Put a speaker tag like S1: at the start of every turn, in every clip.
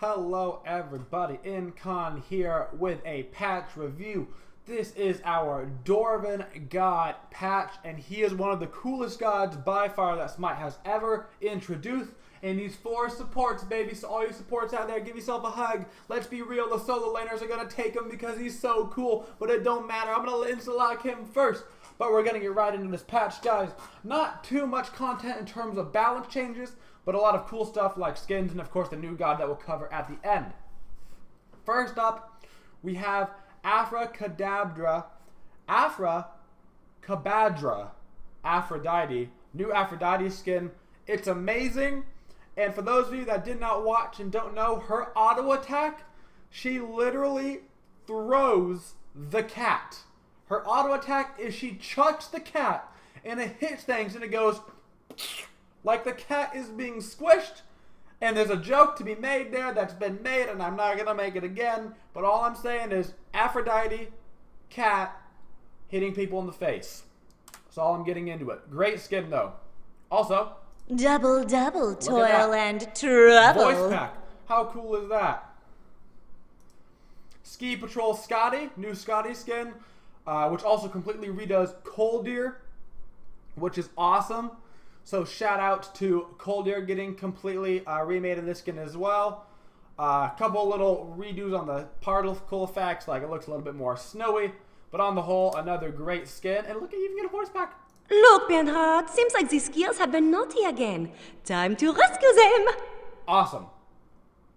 S1: Hello everybody, Incon here with a patch review. This is our Dwarven God patch, and he is one of the coolest gods by far that Smite has ever introduced. And these 4 supports, baby, so all you supports out there, give yourself a hug. Let's be real, the solo laners are going to take him because he's so cool, but it don't matter. I'm going to insta-lock him first. But we're going to get right into this patch, guys. Not too much content in terms of balance changes, but a lot of cool stuff like skins and, of course, the new god that we'll cover at the end. First up, we have Aphrodite, new Aphrodite skin. It's amazing, and for those of you that did not watch and don't know, her auto attack, she literally throws the cat. Her auto attack is she chucks the cat, and it hits things, and it goes like the cat is being squished. And there's a joke to be made there that's been made, and I'm not going to make it again. But all I'm saying is Aphrodite, cat, hitting people in the face. That's all I'm getting into it. Great skin, though. Also,
S2: double, toil and trouble.
S1: Voice pack. How cool is that? Ski Patrol Scotty, new Scotty skin, which also completely redoes Coldir, which is awesome. So shout out to Coldir getting completely remade in this skin as well. A couple little redos on the particle effects, like it looks a little bit more snowy. But on the whole, another great skin. And look, you even get a voice pack.
S2: Look, Bernhard, seems like these skills have been naughty again. Time to rescue them.
S1: Awesome.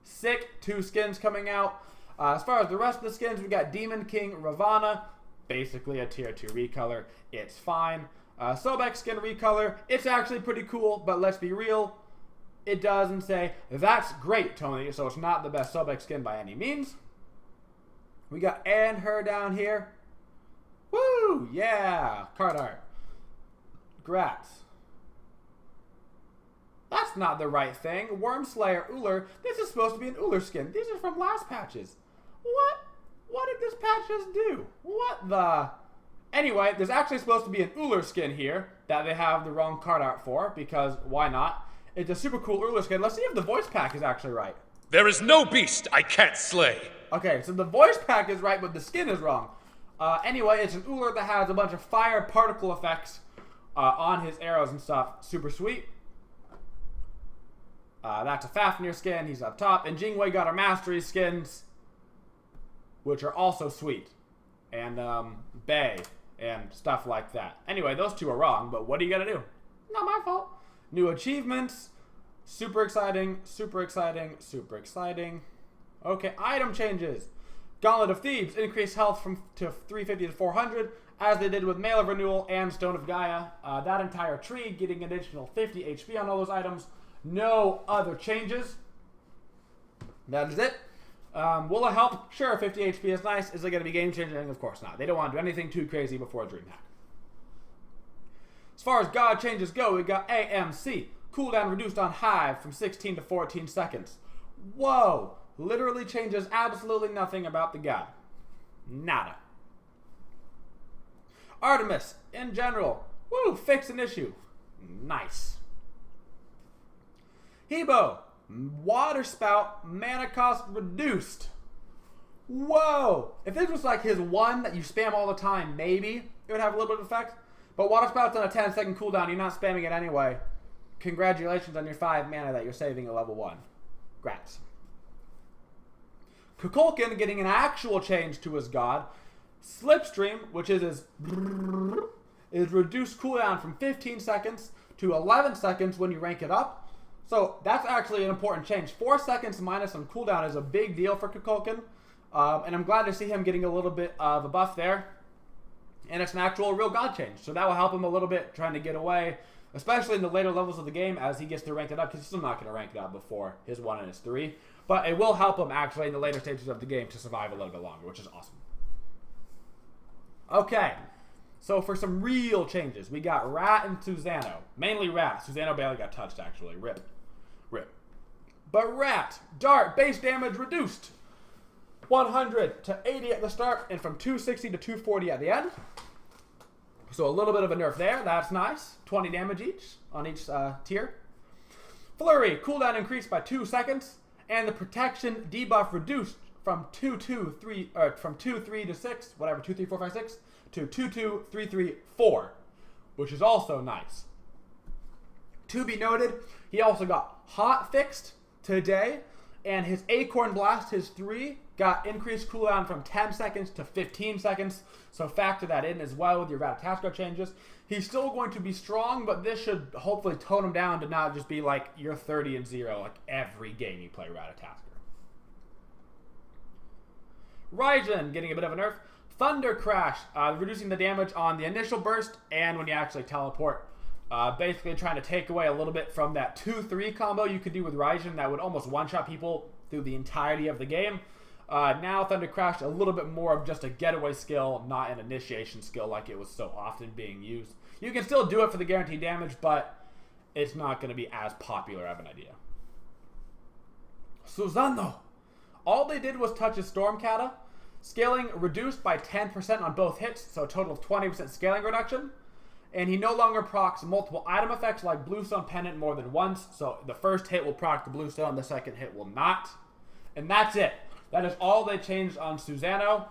S1: Sick 2 skins coming out. As far as the rest of the skins, we got Demon King Ravana. Basically a tier 2 recolor. It's fine. Sobek skin recolor. It's actually pretty cool, but let's be real. It doesn't say, that's great, Tony. So it's not the best Sobek skin by any means. We got her down here. Woo! Yeah! Card art. Grats. That's not the right thing. Wormslayer Uller. This is supposed to be an Uller skin. These are from last patches. What? What did this patch just do? What the? Anyway, there's actually supposed to be an Uller skin here that they have the wrong card art for, because why not? It's a super cool Uller skin. Let's see if the voice pack is actually right.
S3: There is no beast I can't slay.
S1: Okay, so the voice pack is right, but the skin is wrong. Anyway, it's an Uller that has a bunch of fire particle effects on his arrows and stuff. Super sweet. That's a FAFNIR skin. He's up top. And Jingwei got our Mastery skins, which are also sweet. And Bay and stuff like that. Anyway, those 2 are wrong, but what are you gonna do? Not my fault. New achievements. Super exciting, super exciting, super exciting. Okay, item changes. Gauntlet of Thebes. Increase health to 350 to 400, as they did with Mail of Renewal and Stone of Gaia. That entire tree getting an additional 50 HP on all those items. No other changes. That is it. Will it help? Sure, 50 HP is nice. Is it going to be game changing? Of course not. They don't want to do anything too crazy before DreamHack. As far as god changes go, we got AMC. Cooldown reduced on Hive from 16 to 14 seconds. Whoa! Literally changes absolutely nothing about the god. Nada. Artemis, in general. Woo! Fix an issue. Nice. Hebo. Water spout, mana cost reduced. Whoa! If this was like his one that you spam all the time, maybe it would have a little bit of effect. But water spout's on a 10-second cooldown. You're not spamming it anyway. Congratulations on your 5 mana that you're saving at level 1. Grats. Kukulkan getting an actual change to his god. Slipstream, which is reduced cooldown from 15 seconds to 11 seconds when you rank it up. So that's actually an important change. 4 seconds minus on cooldown is a big deal for Kukulkan. And I'm glad to see him getting a little bit of a buff there. And it's an actual real god change. So that will help him a little bit trying to get away, especially in the later levels of the game as he gets to rank it up, because he's still not going to rank it up before his 1 and his 3. But it will help him actually in the later stages of the game to survive a little bit longer, which is awesome. Okay. So for some real changes, we got Rat and Susano. Mainly Rat. Susano barely got touched, actually. Rip. But Rat, Dart, base damage reduced. 100 to 80 at the start, and from 260 to 240 at the end. So a little bit of a nerf there. That's nice. 20 damage each on each tier. Flurry, cooldown increased by 2 seconds. and the protection debuff reduced from 2-2-3 from 2-3 to 6, whatever, 2, 3, 4, 5, 6 to 2-2, 3, 3, 4, which is also nice. To be noted, he also got hot fixed today, and his Acorn Blast, his 3, got increased cooldown from 10 seconds to 15 seconds, so factor that in as well with your Rattatasker changes. He's still going to be strong, but this should hopefully tone him down to not just be like you're 30-0 like every game you play Rattatasker. Raijin getting a bit of a nerf. Thunder Crash, reducing the damage on the initial burst and when you actually teleport. Basically trying to take away a little bit from that 2-3 combo you could do with Raijin that would almost one-shot people through the entirety of the game. Now Thunder Crash, a little bit more of just a getaway skill, not an initiation skill like it was so often being used. You can still do it for the guaranteed damage, but it's not going to be as popular of an idea. Susano. All they did was touch his Stormcata. Scaling reduced by 10% on both hits, so a total of 20% scaling reduction. And he no longer procs multiple item effects like Bluestone Pendant more than once. So the first hit will proc the Bluestone, the second hit will not. And that's it. That is all they changed on Susano.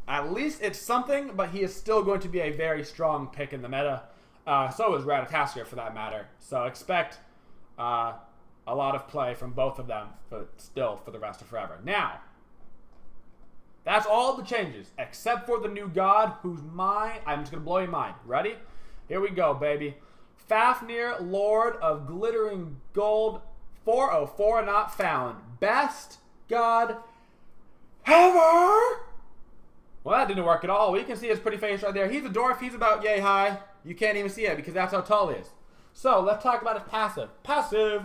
S1: At least it's something, but he is still going to be a very strong pick in the meta. So is Rattatasker for that matter. So expect a lot of play from both of them, but still for the rest of forever. Now, that's all the changes, except for the new god, who's mine. I'm just going to blow your mind. Ready? Here we go, baby. Fafnir, Lord of Glittering Gold, 404 not found. Best god ever! Well, that didn't work at all. We can see his pretty face right there. He's a dwarf. He's about yay high. You can't even see it because that's how tall he is. So, let's talk about his passive. Passive.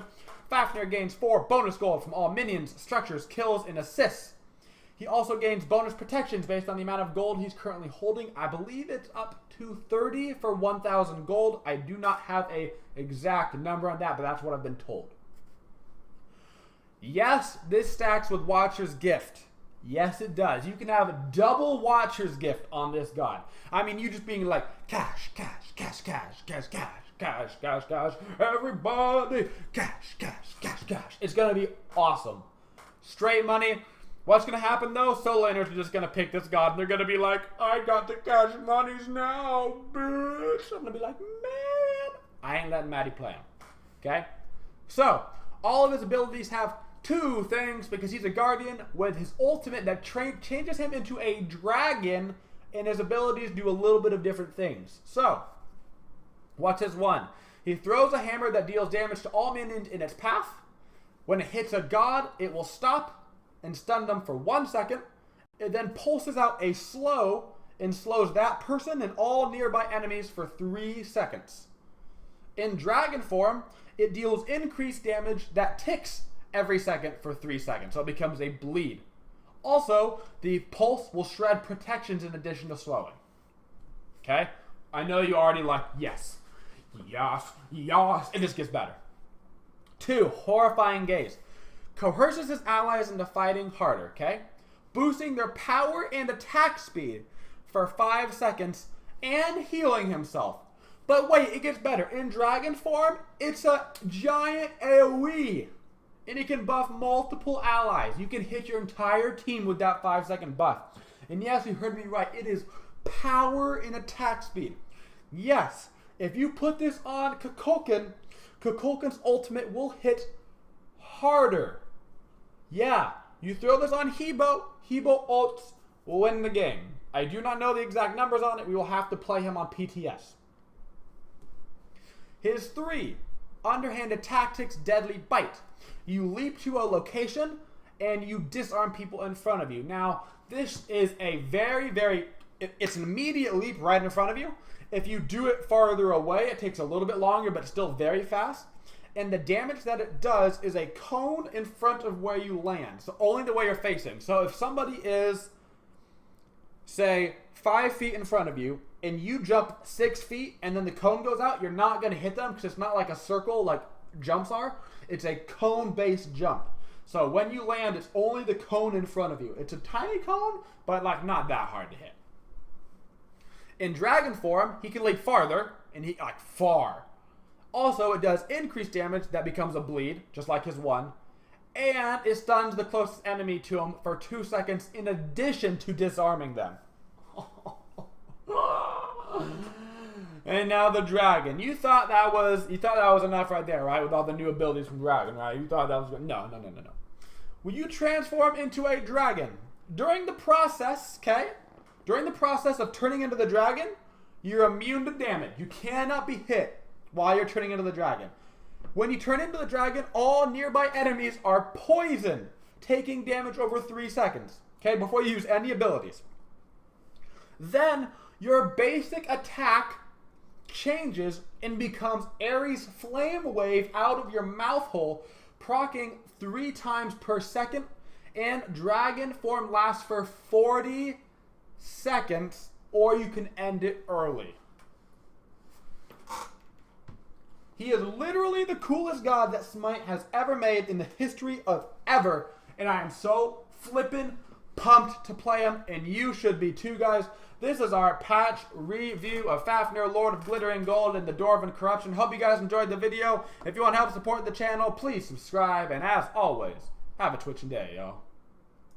S1: Fafnir gains 4 bonus gold from all minions, structures, kills, and assists. He also gains bonus protections based on the amount of gold he's currently holding. I believe it's up to 30 for 1,000 gold. I do not have an exact number on that, but that's what I've been told. Yes, this stacks with Watcher's Gift. Yes, it does. You can have a double Watcher's Gift on this god. I mean, you just being like, cash, cash, cash, cash, cash, cash, cash, cash, cash, everybody, cash, cash, cash, cash. It's going to be awesome. Straight money. What's going to happen, though? Solo laners are just going to pick this god, and they're going to be like, I got the cash monies now, bitch. I'm going to be like, man, I ain't letting Maddie play him. Okay? So, all of his abilities have 2 things, because he's a guardian with his ultimate that changes him into a dragon, and his abilities do a little bit of different things. So, what's his 1? He throws a hammer that deals damage to all minions in its path. When it hits a god, it will stop and stun them for 1 second. It then pulses out a slow and slows that person and all nearby enemies for 3 seconds. In dragon form, it deals increased damage that ticks every second for 3 seconds, so it becomes a bleed. Also, the pulse will shred protections in addition to slowing. Okay? I know you already like, yes, yes, yes. It just gets better. 2, Horrifying Gaze. Coerces his allies into fighting harder, okay? Boosting their power and attack speed for 5 seconds and healing himself. But wait, it gets better. In dragon form, it's a giant AoE. And it can buff multiple allies. You can hit your entire team with that 5-second buff. And yes, you heard me right. It is power and attack speed. Yes, if you put this on Kukulkan, Kukulkan's ultimate will hit harder. Yeah, you throw this on Hebo, Hebo ults will win the game. I do not know the exact numbers on it. We will have to play him on PTS. His 3, Underhanded Tactics, Deadly Bite. You leap to a location and you disarm people in front of you. Now, this is a it's an immediate leap right in front of you. If you do it farther away, it takes a little bit longer, but still very fast. And the damage that it does is a cone in front of where you land. So only the way you're facing. So if somebody is, say, 5 feet in front of you, and you jump 6 feet, and then the cone goes out, you're not going to hit them, because it's not like a circle like jumps are. It's a cone-based jump. So when you land, it's only the cone in front of you. It's a tiny cone, but like not that hard to hit. In dragon form, he can leap farther, and he like far. Also, it does increased damage that becomes a bleed, just like his 1. and it stuns the closest enemy to him for 2 seconds in addition to disarming them. And now the dragon. You thought that was enough right there, right? With all the new abilities from dragon, right? You thought that was good. No. When you transform into a dragon, during the process, okay? During the process of turning into the dragon, you're immune to damage. You cannot be hit while you're turning into the dragon. When you turn into the dragon, all nearby enemies are poisoned, taking damage over 3 seconds, okay? Before you use any abilities. Then your basic attack changes and becomes Ares Flame Wave out of your mouth hole, proccing 3 times per second, and dragon form lasts for 40 seconds, or you can end it early. He is literally the coolest god that Smite has ever made in the history of ever, and I am so flippin' pumped to play him, and you should be too, guys. This is our patch review of Fafnir, Lord of Glittering Gold and the Dwarven Corruption. Hope you guys enjoyed the video. If you want to help support the channel, please subscribe, and as always, have a twitching day, y'all.